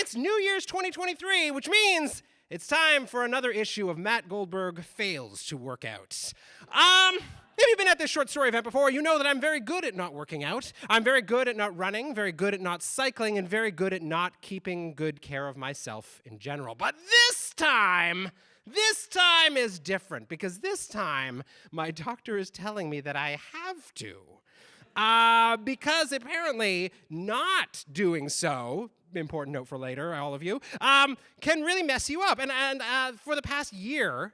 It's New Year's 2023, which means it's time for another issue of Matt Goldberg Fails to Work Out. If you've been at this short story event before, you know that I'm very good at not working out. I'm very good at not running, very good at not cycling, and very good at not keeping good care of myself in general. But this time is different, because this time my doctor is telling me that I have to. Because apparently not doing so, important note for later, all of you, can really mess you up. And for the past year,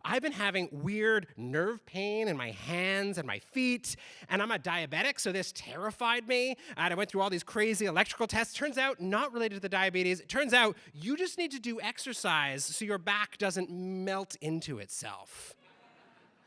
I've been having weird nerve pain in my hands and my feet, and I'm a diabetic, so this terrified me. And I went through all these crazy electrical tests. Turns out, not related to the diabetes. It turns out you just need to do exercise so your back doesn't melt into itself.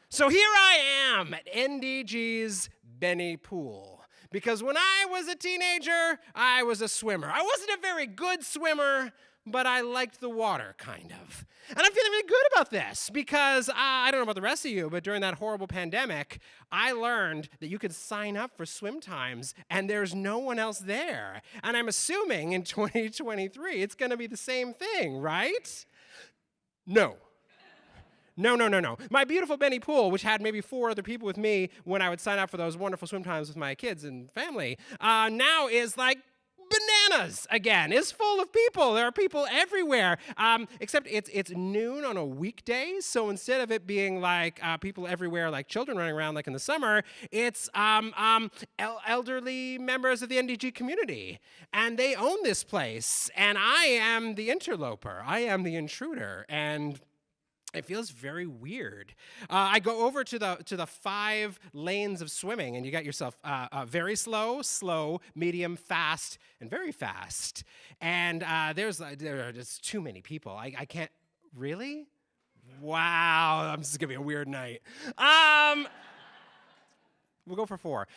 So here I am at NDG's Benny Pool. Because when I was a teenager, I was a swimmer. I wasn't a very good swimmer, but I liked the water, kind of. And I'm feeling really good about this, because I don't know about the rest of you, but during that horrible pandemic, I learned that you could sign up for swim times, and there's no one else there. And I'm assuming in 2023, it's going to be the same thing, right? No. No. My beautiful Benny Pool, which had maybe 4 other people with me when I would sign up for those wonderful swim times with my kids and family, now is like bananas again. It's full of people. There are people everywhere. Except it's noon on a weekday, so instead of it being like people everywhere, like children running around like in the summer, it's elderly members of the NDG community. And they own this place, and I am the interloper. I am the intruder, and it feels very weird. I go over to the 5 lanes of swimming, and you got yourself very slow, medium, fast, and very fast. And there are just too many people. I can't. Really? Wow, this is gonna be a weird night. We'll go for 4.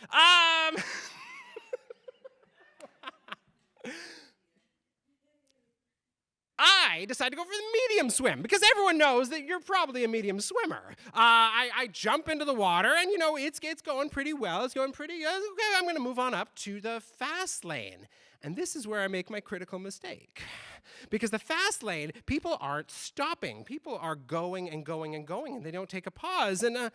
I decided to go for the medium swim, because everyone knows that you're probably a medium swimmer. I jump into the water, and it's going pretty well. It's going pretty good. Okay, I'm going to move on up to the fast lane. And this is where I make my critical mistake. Because the fast lane, people aren't stopping. People are going and going and going, and they don't take a pause. And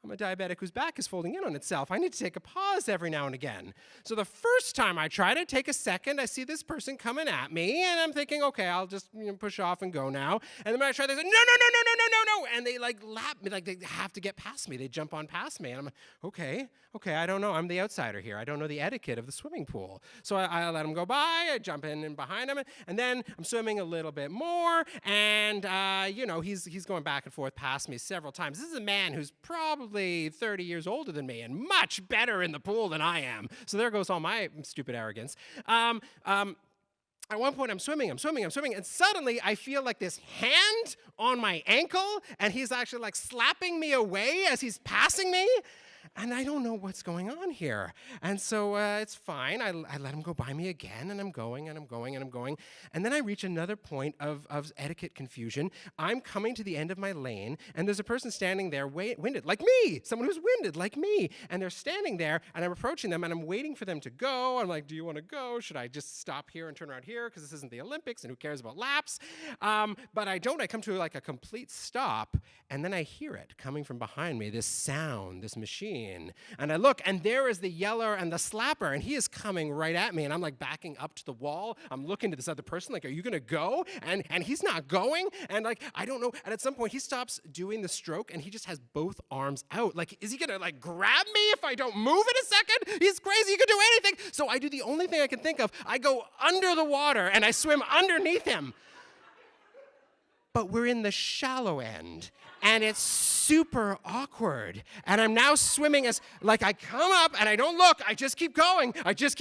I'm a diabetic whose back is folding in on itself. I need to take a pause every now and again. So the first time I try to take a second, I see this person coming at me, and I'm thinking, okay, I'll just push off and go now. And then when I try, they say, no. And they lap me, like they have to get past me. They jump on past me. And I'm like, okay, I don't know. I'm the outsider here. I don't know the etiquette of the swimming pool. So I let him go by. I jump in behind him. And then I'm swimming a little bit more. And, he's going back and forth past me several times. This is a man who's probably 30 years older than me and much better in the pool than I am. So there goes all my stupid arrogance. At one point, I'm swimming, and suddenly I feel like this hand on my ankle, and he's actually like slapping me away as he's passing me. And I don't know what's going on here. And so it's fine. I let him go by me again, and I'm going. And then I reach another point of etiquette confusion. I'm coming to the end of my lane, and there's a person standing there winded, like me, someone who's winded, like me. And they're standing there, and I'm approaching them, and I'm waiting for them to go. I'm like, do you want to go? Should I just stop here and turn around here? Because this isn't the Olympics, and who cares about laps? But I don't. I come to like a complete stop, and then I hear it coming from behind me, this sound, this machine. And I look, and there is the yeller and the slapper, and he is coming right at me, and I'm like backing up to the wall. I'm looking to this other person, like, are you gonna go? And he's not going, and like, I don't know. And at some point, he stops doing the stroke, and he just has both arms out. Like, is he gonna like grab me if I don't move in a second? He's crazy, he can do anything. So I do the only thing I can think of. I go under the water, and I swim underneath him. But we're in the shallow end, and it's super awkward. And I'm now swimming as, like, I come up, and I don't look. I just keep going. And I get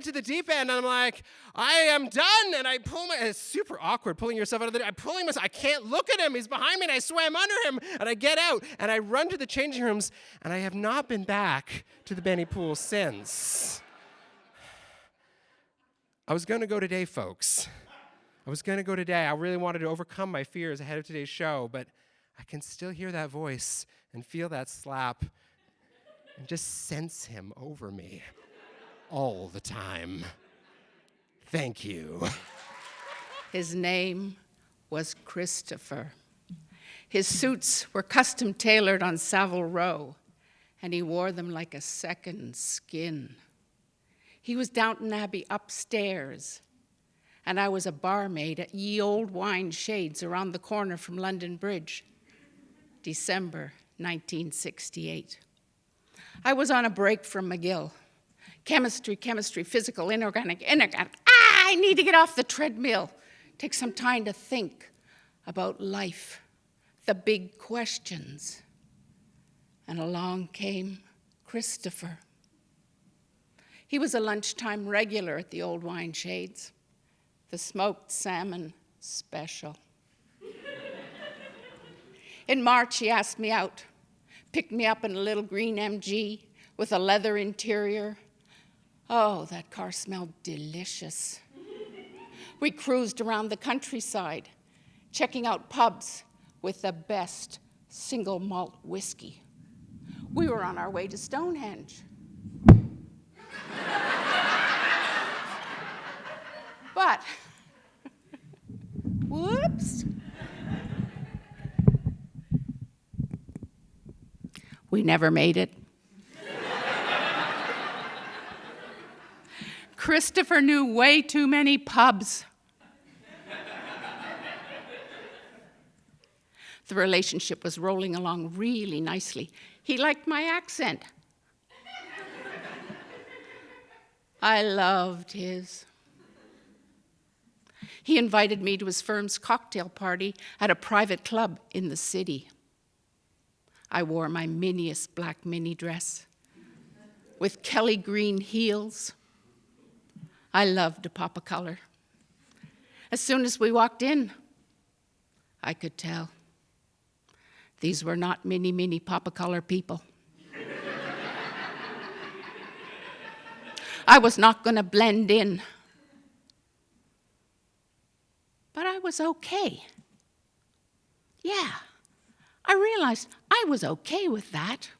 to the deep end, and I'm like, I am done. And I pull it's super awkward pulling yourself out of I'm pulling myself. I can't look at him. He's behind me, and I swam under him. And I get out, and I run to the changing rooms, and I have not been back to the Benny Pool since. I was going to go today, folks. I really wanted to overcome my fears ahead of today's show, but I can still hear that voice and feel that slap and just sense him over me all the time. Thank you. His name was Christopher. His suits were custom tailored on Savile Row, and he wore them like a second skin. He was Downton Abbey upstairs, and I was a barmaid at Ye Old Wine Shades around the corner from London Bridge, December 1968. I was on a break from McGill. Chemistry, physical, inorganic. I need to get off the treadmill. Take some time to think about life, the big questions. And along came Christopher. He was a lunchtime regular at the Old Wine Shades, the smoked salmon special. In March, he asked me out, picked me up in a little green MG with a leather interior. Oh, that car smelled delicious. We cruised around the countryside, checking out pubs with the best single malt whiskey. We were on our way to Stonehenge. But, whoops. We never made it. Christopher knew way too many pubs. The relationship was rolling along really nicely. He liked my accent. I loved his. He invited me to his firm's cocktail party at a private club in the city. I wore my miniest black mini dress with Kelly green heels. I loved to pop a color. As soon as we walked in, I could tell these were not mini pop a color people. I was not going to blend in. But I was okay. Yeah, I realized I was okay with that.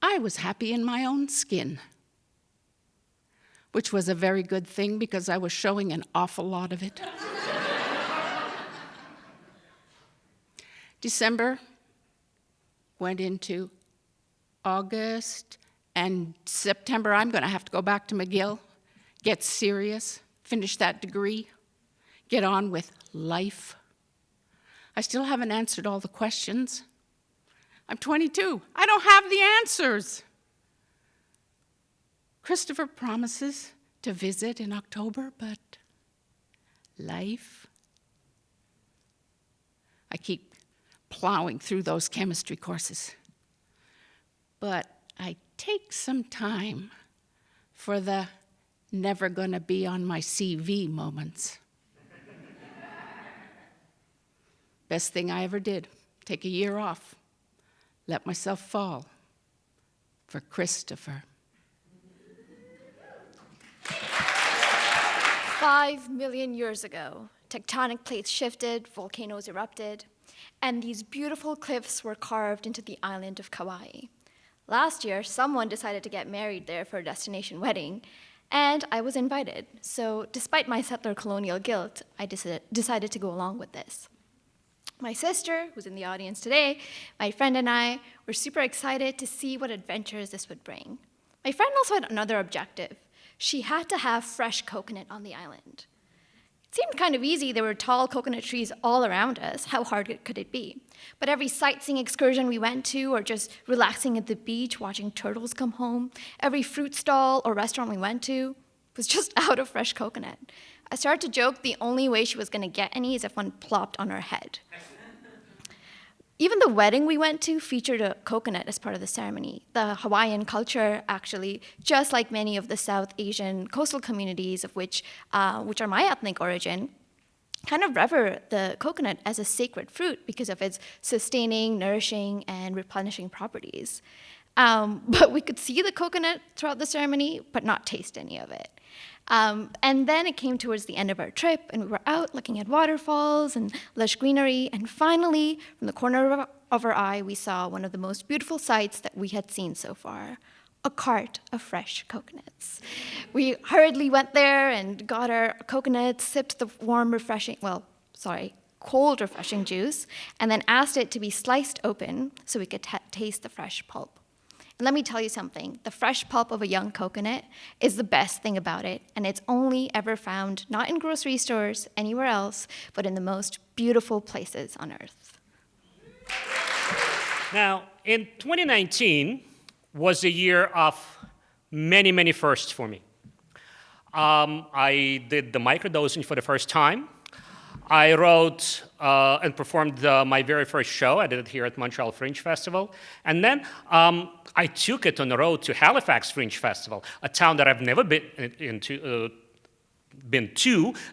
I was happy in my own skin, which was a very good thing because I was showing an awful lot of it. December went into August, and September I'm going to have to go back to McGill, get serious, finish that degree, get on with life. I still haven't answered all the questions. I'm 22. I don't have the answers. Christopher promises to visit in October, but life? I keep plowing through those chemistry courses. But I take some time for the never gonna be on my CV moments. Best thing I ever did, take a year off, let myself fall for Christopher. 5 million years ago, tectonic plates shifted, volcanoes erupted, and these beautiful cliffs were carved into the island of Kauai. Last year, someone decided to get married there for a destination wedding, and I was invited. So despite my settler colonial guilt, I decided to go along with this. My sister, who's in the audience today, my friend and I were super excited to see what adventures this would bring. My friend also had another objective. She had to have fresh coconut on the island. It seemed kind of easy. There were tall coconut trees all around us. How hard could it be? But every sightseeing excursion we went to, or just relaxing at the beach, watching turtles come home, every fruit stall or restaurant we went to was just out of fresh coconut. I started to joke the only way she was going to get any is if one plopped on her head. Even the wedding we went to featured a coconut as part of the ceremony. The Hawaiian culture, actually, just like many of the South Asian coastal communities, of which are my ethnic origin, kind of revere the coconut as a sacred fruit because of its sustaining, nourishing, and replenishing properties. But we could see the coconut throughout the ceremony, but not taste any of it. And then it came towards the end of our trip, and we were out looking at waterfalls and lush greenery, and finally, from the corner of our eye, we saw one of the most beautiful sights that we had seen so far, a cart of fresh coconuts. We hurriedly went there and got our coconuts, sipped the warm, refreshing, cold, refreshing juice, and then asked it to be sliced open so we could taste the fresh pulp. And let me tell you something, the fresh pulp of a young coconut is the best thing about it, and it's only ever found not in grocery stores, anywhere else, but in the most beautiful places on earth. Now, in 2019 was a year of many, many firsts for me. I did the microdosing for the first time. I wrote and performed my very first show. I did it here at Montreal Fringe Festival. And then I took it on the road to Halifax Fringe Festival, a town that I've never been to,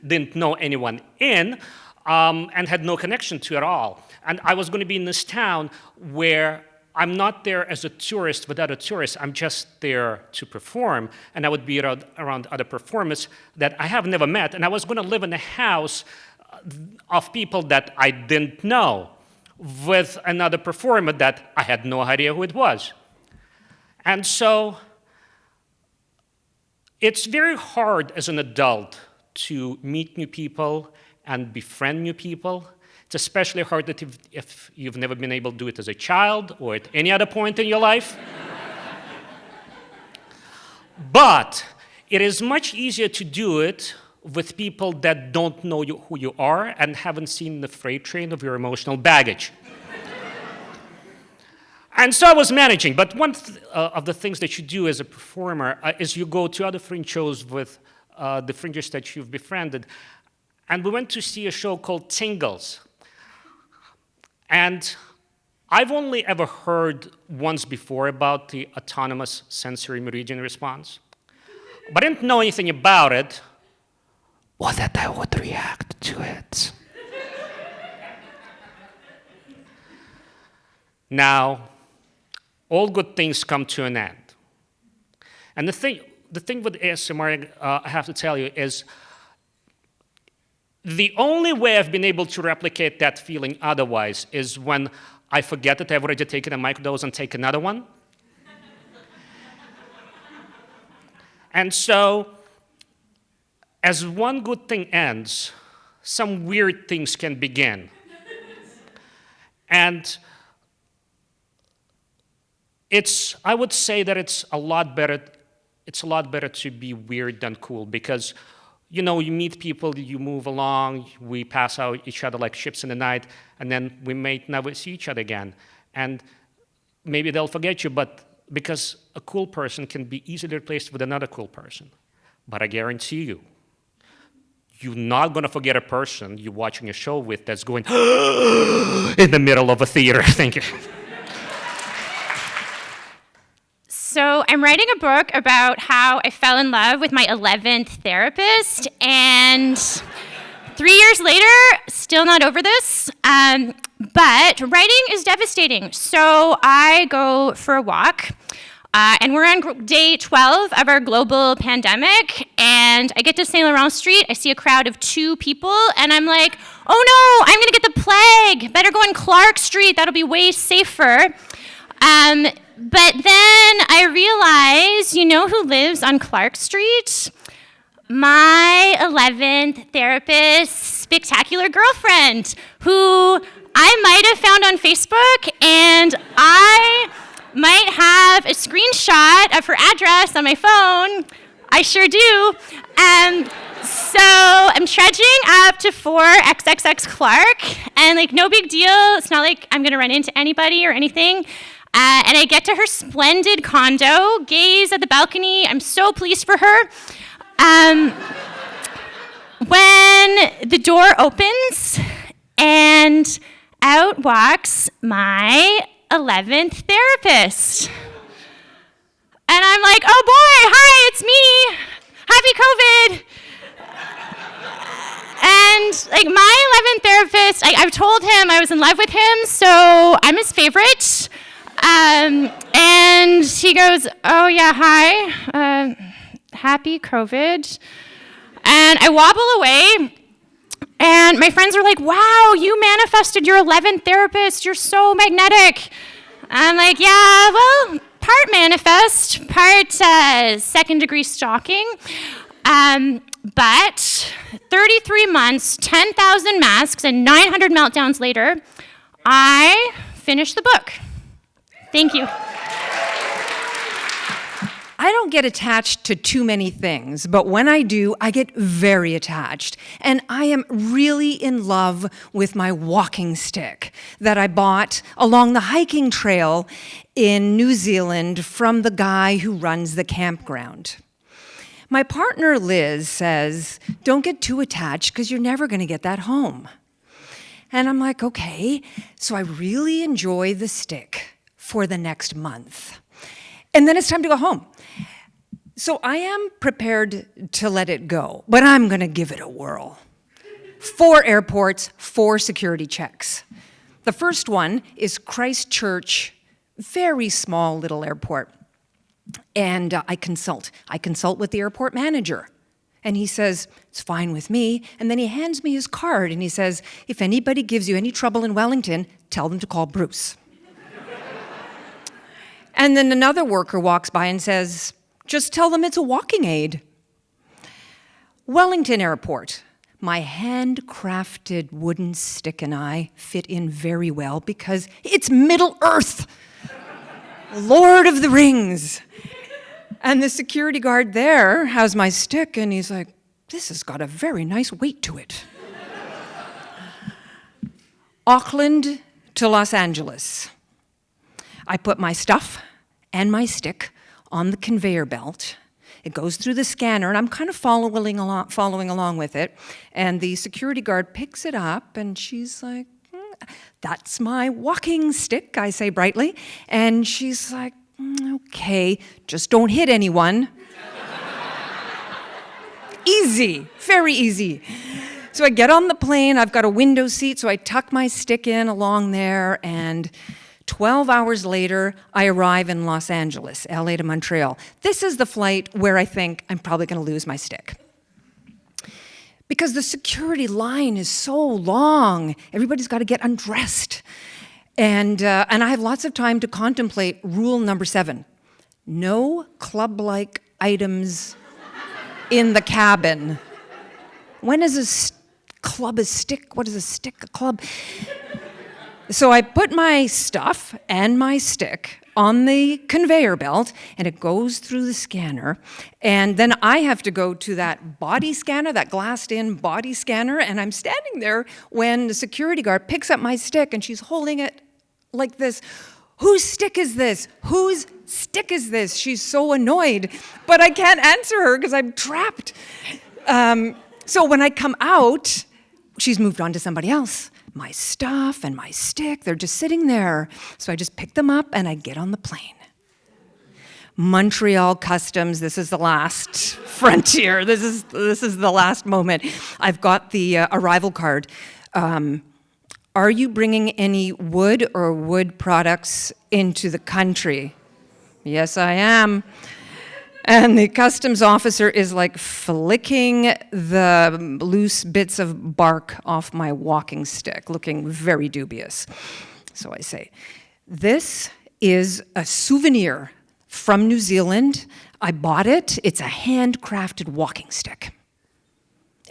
didn't know anyone in, and had no connection to at all. And I was going to be in this town where I'm not there as a tourist with other tourists. I'm just there to perform, and I would be around other performers that I have never met. And I was going to live in a house of people that I didn't know with another performer that I had no idea who it was. And so it's very hard as an adult to meet new people and befriend new people. It's especially hard that if you've never been able to do it as a child or at any other point in your life. But it is much easier to do it with people that don't know who you are and haven't seen the freight train of your emotional baggage. And so I was managing, but one of the things that you do as a performer is you go to other fringe shows with the fringers that you've befriended. And we went to see a show called Tingles. And I've only ever heard once before about the autonomous sensory meridian response. But I didn't know anything about it, or that I would react to it. Now, all good things come to an end. And the thing with ASMR, I have to tell you, is the only way I've been able to replicate that feeling otherwise is when I forget that I've already taken a microdose and take another one. And so, as one good thing ends, some weird things can begin. And I would say that it's a lot better to be weird than cool, because you meet people, you move along, we pass out each other like ships in the night, and then we may never see each other again. And maybe they'll forget you, but because a cool person can be easily replaced with another cool person. But I guarantee you, you're not going to forget a person you're watching a show with that's going in the middle of a theater. Thank you. So I'm writing a book about how I fell in love with my 11th therapist, and 3 years later, still not over this. But writing is devastating. So I go for a walk, and we're on day 12 of our global pandemic, and I get to St. Laurent Street. I see a crowd of 2 people, and I'm like, oh no, I'm gonna get the plague. Better go on Clark Street. That'll be way safer. But then I realize, you know who lives on Clark Street? My 11th therapist's spectacular girlfriend, who I might have found on Facebook, and I might have a screenshot of her address on my phone. I sure do. So I'm trudging up to 4XXX Clark, and no big deal. It's not like I'm gonna run into anybody or anything. And I get to her splendid condo, gaze at the balcony. I'm so pleased for her. When the door opens and out walks my 11th therapist. And I'm like, oh boy, hi, it's me. Happy COVID. And my 11th therapist, I've told him I was in love with him, so I'm his favorite. And he goes, oh yeah, hi, happy COVID. And I wobble away, and my friends are like, wow, you manifested your 11th therapist, you're so magnetic. I'm like, yeah, well, part manifest, just part second-degree stalking. But 33 months, 10,000 masks, and 900 meltdowns later, I finished the book. Thank you. I don't get attached to too many things, but when I do, I get very attached. And I am really in love with my walking stick that I bought along the hiking trail in New Zealand from the guy who runs the campground. My partner Liz says, don't get too attached because you're never going to get that home. And I'm like, okay. So I really enjoy the stick for the next month. And then it's time to go home. So I am prepared to let it go, but I'm going to give it a whirl. 4 airports, 4 security checks. The first one is Christchurch, very small little airport. And I consult with the airport manager. And he says, it's fine with me. And then he hands me his card and he says, if anybody gives you any trouble in Wellington, tell them to call Bruce. And then another worker walks by and says, just tell them it's a walking aid. Wellington Airport. My handcrafted wooden stick and I fit in very well because it's Middle Earth. Lord of the Rings. And the security guard there has my stick and he's like, this has got a very nice weight to it. Auckland to Los Angeles. I put my stuff and my stick on the conveyor belt. It goes through the scanner, and I'm kind of following along with it. And the security guard picks it up, and she's like, that's my walking stick, I say brightly. And she's like, okay, just don't hit anyone. Easy, very easy. So I get on the plane, I've got a window seat, so I tuck my stick in along there, and 12 hours later, I arrive in Los Angeles, LA to Montreal. This is the flight where I think I'm probably going to lose my stick. Because the security line is so long. Everybody's got to get undressed. And I have lots of time to contemplate rule number 7. No club-like items in the cabin. When is a club a stick? What is a stick a club? So I put my stuff and my stick on the conveyor belt, and it goes through the scanner. And then I have to go to that body scanner, that glassed-in body scanner, and I'm standing there when the security guard picks up my stick, and she's holding it like this. Whose stick is this? Whose stick is this? She's so annoyed, but I can't answer her because I'm trapped. So when I come out, she's moved on to somebody else. My stuff and my stick, they're just sitting there. So I just pick them up and I get on the plane. Montreal Customs, this is the last frontier. This is the last moment. I've got the arrival card. Are you bringing any wood or wood products into the country? Yes, I am. And the customs officer is like flicking the loose bits of bark off my walking stick, looking very dubious. So I say, this is a souvenir from New Zealand. I bought it. It's a handcrafted walking stick.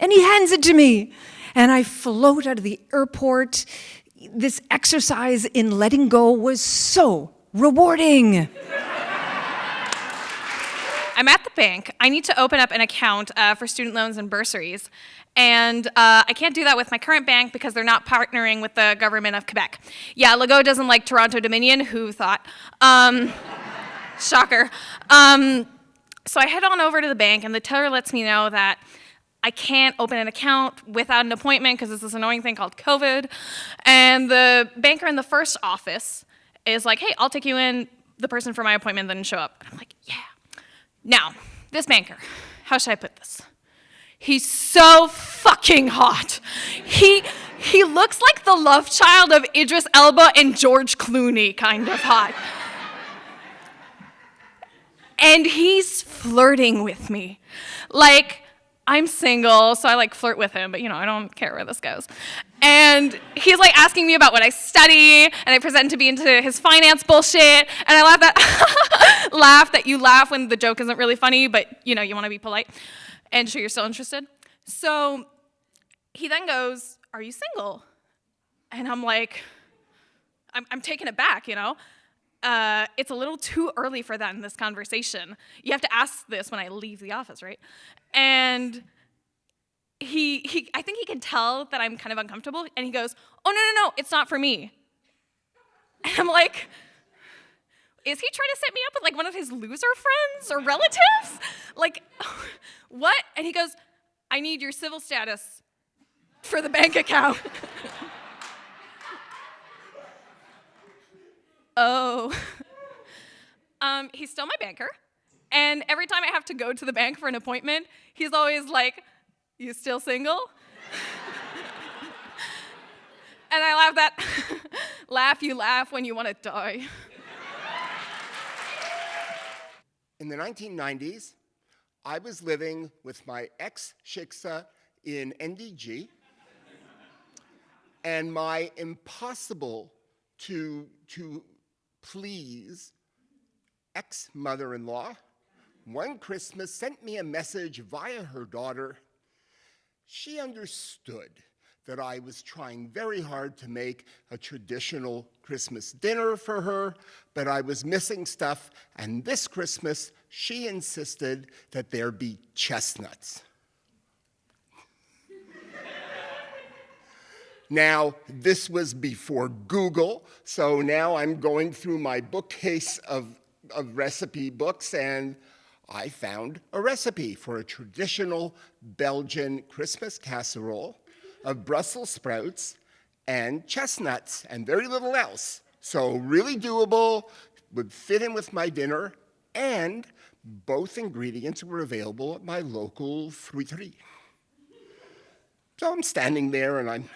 And he hands it to me. And I float out of the airport. This exercise in letting go was so rewarding. I'm at the bank. I need to open up an account for student loans and bursaries. And I can't do that with my current bank because they're not partnering with the government of Quebec. Yeah, Legault doesn't like Toronto Dominion. Who thought? Shocker. So I head on over to the bank, and the teller lets me know that I can't open an account without an appointment because there's this annoying thing called COVID. And the banker in the first office is like, hey, I'll take you in, the person for my appointment, then show up. And I'm like, yeah. Now, this banker, how should I put this? He's so fucking hot. He looks like the love child of Idris Elba and George Clooney, kind of hot. And he's flirting with me. Like, I'm single, so I flirt with him, but I don't care where this goes. And he's like asking me about what I study, and I pretend to be into his finance bullshit, and I laugh that you laugh when the joke isn't really funny, but you want to be polite and show you're still interested. So he then goes, "Are you single?" And I'm like, I'm taken aback, It's a little too early for that in this conversation. You have to ask this when I leave the office, right? And I think he can tell that I'm kind of uncomfortable, and he goes, "Oh, no, it's not for me." And I'm like, is he trying to set me up with like one of his loser friends or relatives? Like, what? And he goes, "I need your civil status for the bank account." Oh. He's still my banker, and every time I have to go to the bank for an appointment, he's always like, "You still single?" And I laugh that, you laugh when you want to die. In the 1990s, I was living with my ex-XIII in NDG, and my impossible to please ex-mother-in-law one Christmas sent me a message via her daughter. She understood that I was trying very hard to make a traditional Christmas dinner for her, but I was missing stuff, and this Christmas, she insisted that there be chestnuts. Now, this was before Google, so now I'm going through my bookcase of recipe books, and I found a recipe for a traditional Belgian Christmas casserole of Brussels sprouts and chestnuts and very little else. So really doable, would fit in with my dinner, and both ingredients were available at my local fruiterie. So I'm standing there and I'm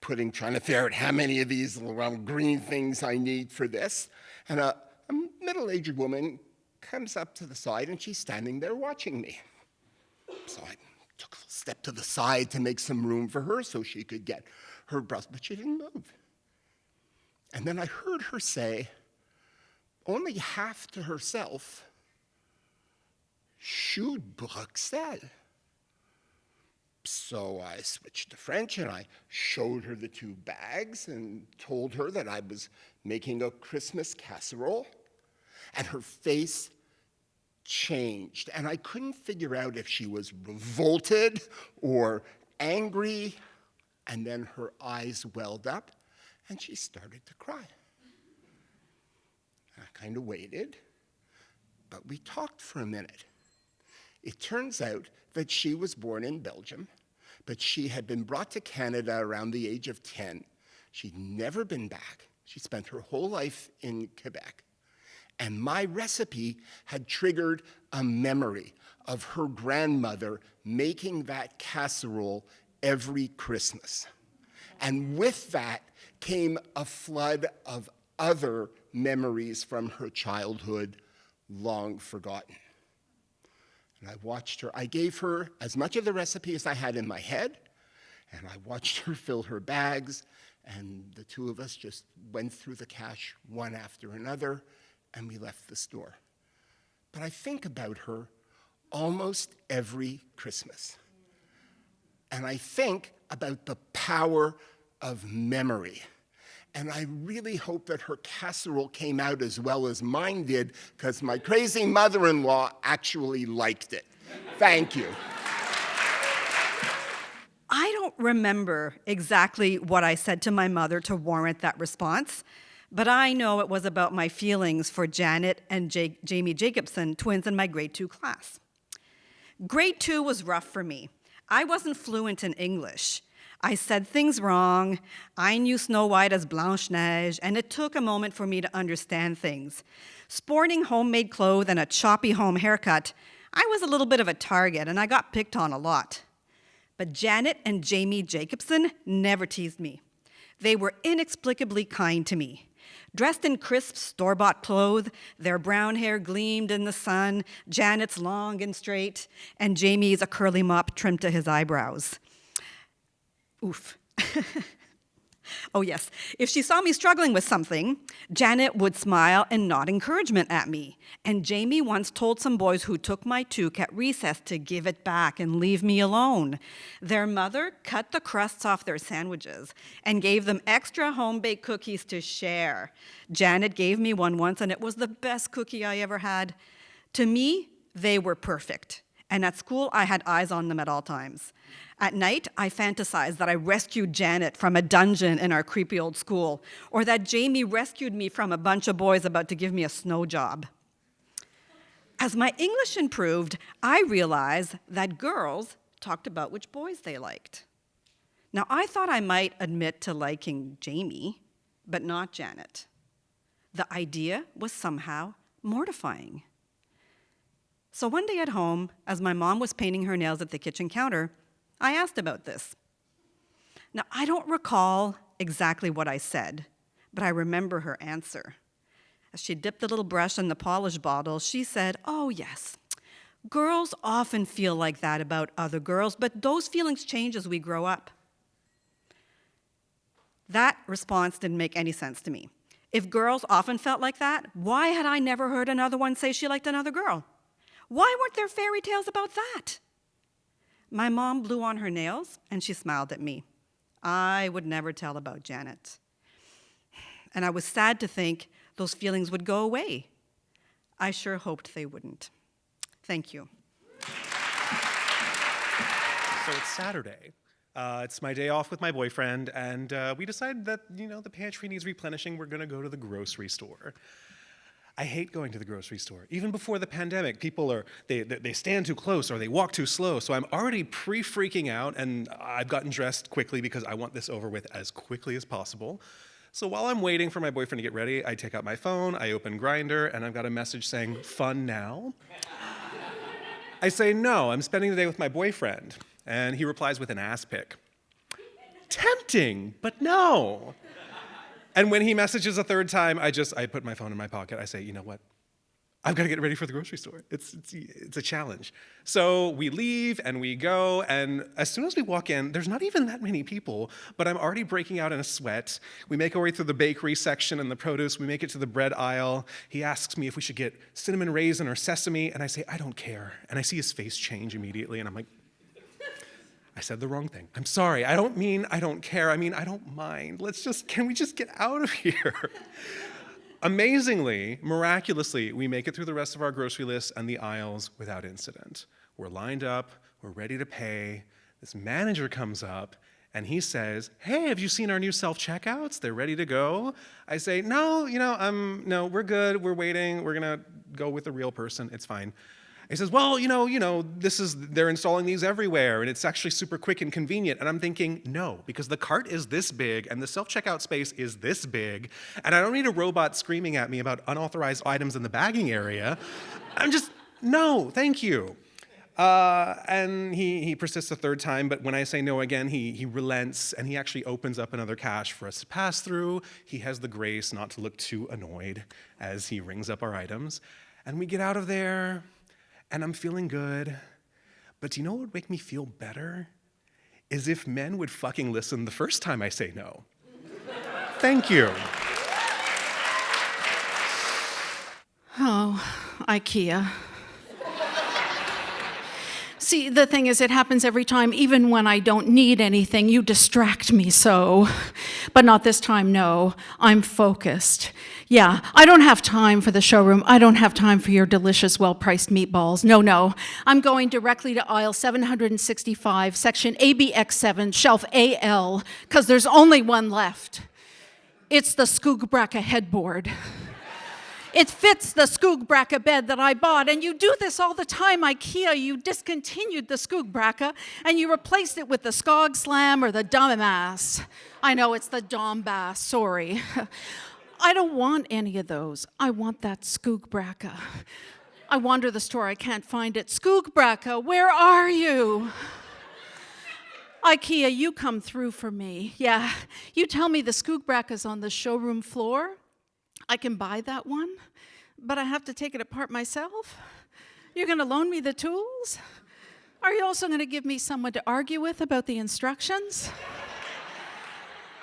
trying to figure out how many of these little green things I need for this. And a middle-aged woman comes up to the side and she's standing there watching me. So I took a step to the side to make some room for her so she could get her Brussels, but she didn't move. And then I heard her say, only half to herself, "Chou de Bruxelles." So I switched to French and I showed her the two bags and told her that I was making a Christmas casserole. And her face changed, and I couldn't figure out if she was revolted or angry, and then her eyes welled up, and she started to cry. I kind of waited, but we talked for a minute. It turns out that she was born in Belgium, but she had been brought to Canada around the age of 10. She'd never been back. She spent her whole life in Quebec. And my recipe had triggered a memory of her grandmother making that casserole every Christmas. And with that came a flood of other memories from her childhood, long forgotten. And I watched her. I gave her as much of the recipe as I had in my head, and I watched her fill her bags, and the two of us just went through the cash one after another, and we left the store. But I think about her almost every Christmas. And I think about the power of memory. And I really hope that her casserole came out as well as mine did, because my crazy mother-in-law actually liked it. Thank you. I don't remember exactly what I said to my mother to warrant that response, but I know it was about my feelings for Janet and Jamie Jacobson, twins in my grade 2 class. Grade 2 was rough for me. I wasn't fluent in English. I said things wrong. I knew Snow White as Blanche-Neige, and it took a moment for me to understand things. Sporting homemade clothes and a choppy home haircut, I was a little bit of a target, and I got picked on a lot. But Janet and Jamie Jacobson never teased me. They were inexplicably kind to me. Dressed in crisp, store-bought clothes, their brown hair gleamed in the sun, Janet's long and straight, and Jamie's a curly mop trimmed to his eyebrows. Oof, Oh, yes. If she saw me struggling with something, Janet would smile and nod encouragement at me. And Jamie once told some boys who took my toque at recess to give it back and leave me alone. Their mother cut the crusts off their sandwiches and gave them extra home-baked cookies to share. Janet gave me one once, and it was the best cookie I ever had. To me, they were perfect. And at school, I had eyes on them at all times. At night, I fantasized that I rescued Janet from a dungeon in our creepy old school, or that Jamie rescued me from a bunch of boys about to give me a snow job. As my English improved, I realized that girls talked about which boys they liked. Now, I thought I might admit to liking Jamie, but not Janet. The idea was somehow mortifying. So one day at home, as my mom was painting her nails at the kitchen counter, I asked about this. Now, I don't recall exactly what I said, but I remember her answer. As she dipped the little brush in the polish bottle, she said, "Oh, yes, girls often feel like that about other girls, but those feelings change as we grow up." That response didn't make any sense to me. If girls often felt like that, why had I never heard another one say she liked another girl? Why weren't there fairy tales about that? My mom blew on her nails, and she smiled at me. I would never tell about Janet. And I was sad to think those feelings would go away. I sure hoped they wouldn't. Thank you. So it's Saturday. It's my day off with my boyfriend, and we decided that, the pantry needs replenishing. We're gonna go to the grocery store. I hate going to the grocery store. Even before the pandemic, people they stand too close or they walk too slow, so I'm already pre-freaking out, and I've gotten dressed quickly because I want this over with as quickly as possible. So while I'm waiting for my boyfriend to get ready, I take out my phone, I open Grindr, and I've got a message saying, "Fun now?" I say, "No, I'm spending the day with my boyfriend." And he replies with an ass pic. Tempting, but no. And when he messages a third time, I put my phone in my pocket. I say, "You know what? I've got to get ready for the grocery store. It's a challenge." So we leave and we go, and as soon as we walk in, there's not even that many people, but I'm already breaking out in a sweat. We make our way through the bakery section and the produce. We make it to the bread aisle. He asks me if we should get cinnamon raisin or sesame, and I say, "I don't care." And I see his face change immediately, and I'm like, I said the wrong thing. I'm sorry. I don't mean I don't care. I mean I don't mind. Can we just get out of here? Amazingly, miraculously, we make it through the rest of our grocery list and the aisles without incident. We're lined up, we're ready to pay. This manager comes up and he says, "Hey, have you seen our new self-checkouts? They're ready to go." I say, "No, no, we're good. We're waiting. We're gonna go with the real person. It's fine." He says, "Well, they're installing these everywhere, and it's actually super quick and convenient." And I'm thinking, no, because the cart is this big, and the self-checkout space is this big, and I don't need a robot screaming at me about unauthorized items in the bagging area. No, thank you. And he persists a third time, but when I say no again, he relents, and he actually opens up another cache for us to pass through. He has the grace not to look too annoyed as he rings up our items. And we get out of there, and I'm feeling good. But do you know what would make me feel better? Is if men would fucking listen the first time I say no. Thank you. Oh, IKEA. See, the thing is, it happens every time, even when I don't need anything. You distract me so. But not this time, no. I'm focused. Yeah, I don't have time for the showroom. I don't have time for your delicious, well-priced meatballs. No. I'm going directly to aisle 765, section ABX7, shelf AL, because there's only one left. It's the Skoogbracka headboard. It fits the Skoogbracka bed that I bought, and you do this all the time, IKEA. You discontinued the Skoogbracka, and you replaced it with the Skog Slam or the Dumbass. I know, it's the Dombass, sorry. I don't want any of those. I want that Skoogbracka. I wander the store, I can't find it. Skoogbracka, where are you? IKEA, you come through for me. Yeah, you tell me the Skoogbracka's on the showroom floor. I can buy that one, but I have to take it apart myself. You're going to loan me the tools? Are you also going to give me someone to argue with about the instructions?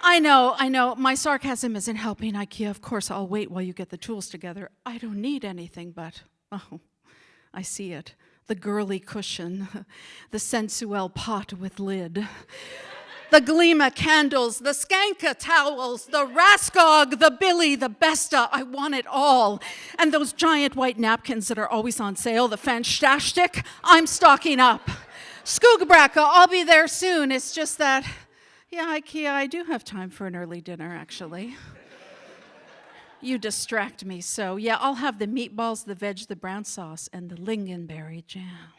I know. My sarcasm isn't helping, IKEA. Of course, I'll wait while you get the tools together. I don't need anything but, oh, I see it. The girly cushion, the sensuelle pot with lid, the Gleama candles, the Skanka towels, the Raskog, the Billy, the Besta. I want it all. And those giant white napkins that are always on sale, the Fantastic, I'm stocking up. Skoogbracka, I'll be there soon. It's just that, yeah, IKEA, I do have time for an early dinner, actually. You distract me, so yeah, I'll have the meatballs, the veg, the brown sauce, and the lingonberry jam.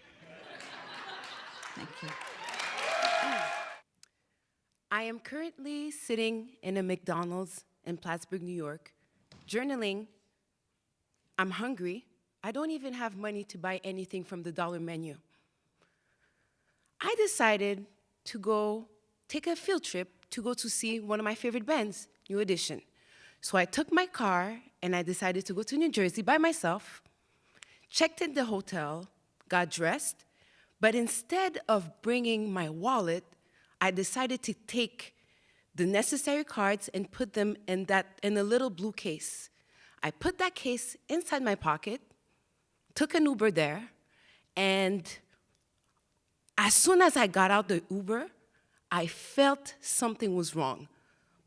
Thank you. I am currently sitting in a McDonald's in Plattsburgh, New York, journaling. I'm hungry. I don't even have money to buy anything from the dollar menu. I decided to go take a field trip to go to see one of my favorite bands, New Edition. So I took my car and I decided to go to New Jersey by myself, checked in the hotel, got dressed, but instead of bringing my wallet, I decided to take the necessary cards and put them in a little blue case. I put that case inside my pocket, took an Uber there, and as soon as I got out the Uber, I felt something was wrong.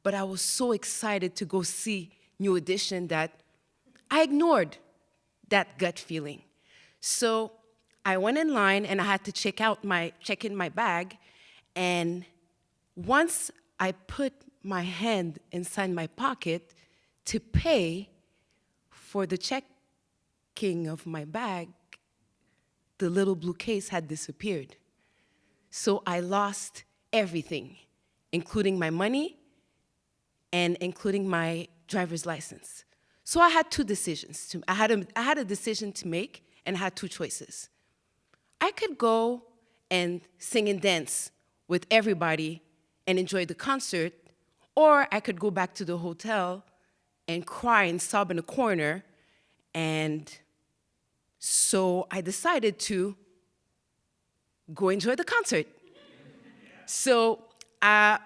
But I was so excited to go see New Edition that I ignored that gut feeling. So I went in line and I had to check in my bag. And once I put my hand inside my pocket to pay for the checking of my bag, the little blue case had disappeared. So I lost everything, including my money and including my driver's license. So I had two decisions. I had a decision to make, and I had two choices. I could go and sing and dance with everybody and enjoy the concert, or I could go back to the hotel and cry and sob in a corner. And so I decided to go enjoy the concert. So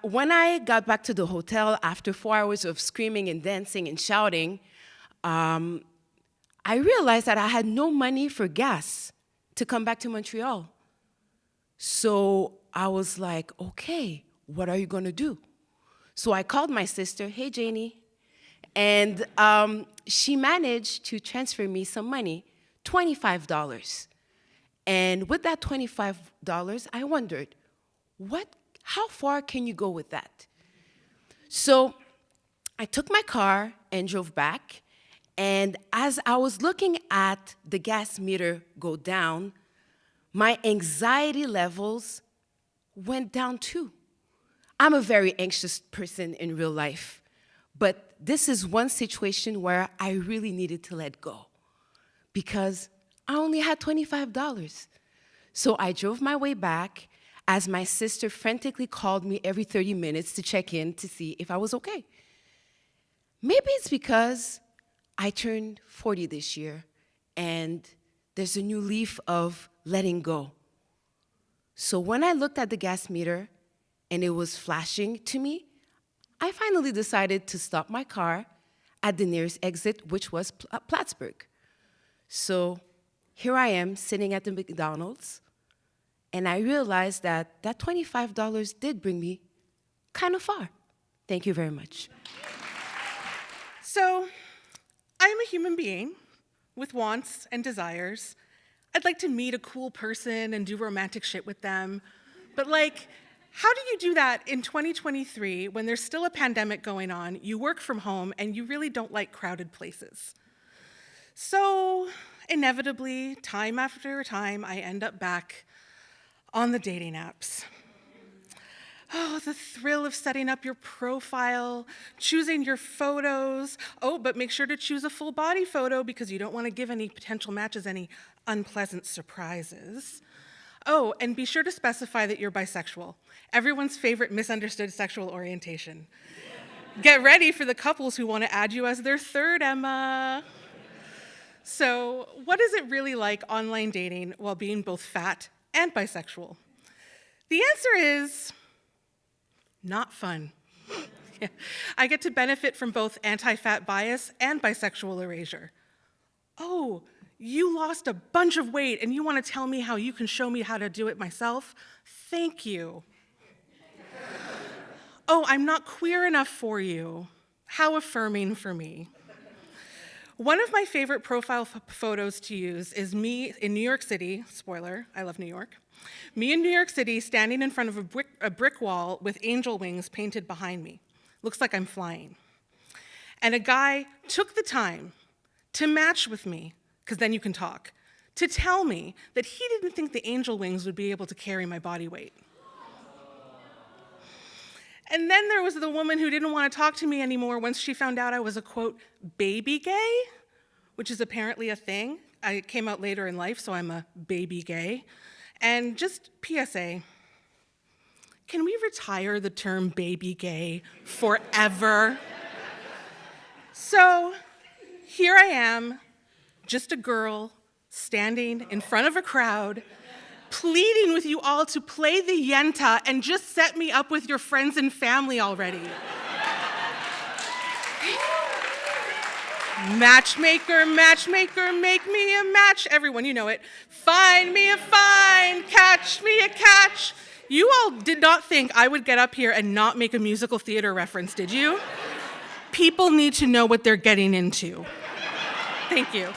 when I got back to the hotel after 4 hours of screaming and dancing and shouting, I realized that I had no money for gas to come back to Montreal. So I was like, okay, what are you gonna do? So I called my sister, hey Janie, and she managed to transfer me some money, $25. And with that $25, I wondered, how far can you go with that? So I took my car and drove back, and as I was looking at the gas meter go down, my anxiety levels went down too. I'm a very anxious person in real life, but this is one situation where I really needed to let go because I only had $25. So I drove my way back as my sister frantically called me every 30 minutes to check in to see if I was okay. Maybe it's because I turned 40 this year and there's a new leaf of letting go. So when I looked at the gas meter and it was flashing to me, I finally decided to stop my car at the nearest exit, which was Plattsburgh. So here I am sitting at the McDonald's, and I realized that that $25 did bring me kind of far. Thank you very much. So, I am a human being with wants and desires. I'd like to meet a cool person and do romantic shit with them. But how do you do that in 2023 when there's still a pandemic going on, you work from home, and you really don't like crowded places? So, inevitably, time after time, I end up back on the dating apps. Oh, the thrill of setting up your profile, choosing your photos. Oh, but make sure to choose a full body photo because you don't want to give any potential matches any unpleasant surprises. Oh, and be sure to specify that you're bisexual, everyone's favorite misunderstood sexual orientation. Get ready for the couples who want to add you as their third Emma. So, what is it really like online dating while being both fat and bisexual? The answer is not fun. I get to benefit from both anti-fat bias and bisexual erasure. Oh, you lost a bunch of weight and you want to tell me how you can show me how to do it myself? Thank you. Oh, I'm not queer enough for you. How affirming for me. One of my favorite profile photos to use is me in New York City, spoiler, I love New York. Me in New York City standing in front of a brick wall with angel wings painted behind me. Looks like I'm flying. And a guy took the time to match with me, because then you can talk, to tell me that he didn't think the angel wings would be able to carry my body weight. And then there was the woman who didn't want to talk to me anymore once she found out I was a, quote, baby gay, which is apparently a thing. I came out later in life, so I'm a baby gay. And just PSA, can we retire the term baby gay forever? So here I am, just a girl standing in front of a crowd, pleading with you all to play the yenta and just set me up with your friends and family already. Matchmaker, matchmaker, make me a match. Everyone, you know it. Find me a find, catch me a catch. You all did not think I would get up here and not make a musical theater reference, did you? People need to know what they're getting into. Thank you.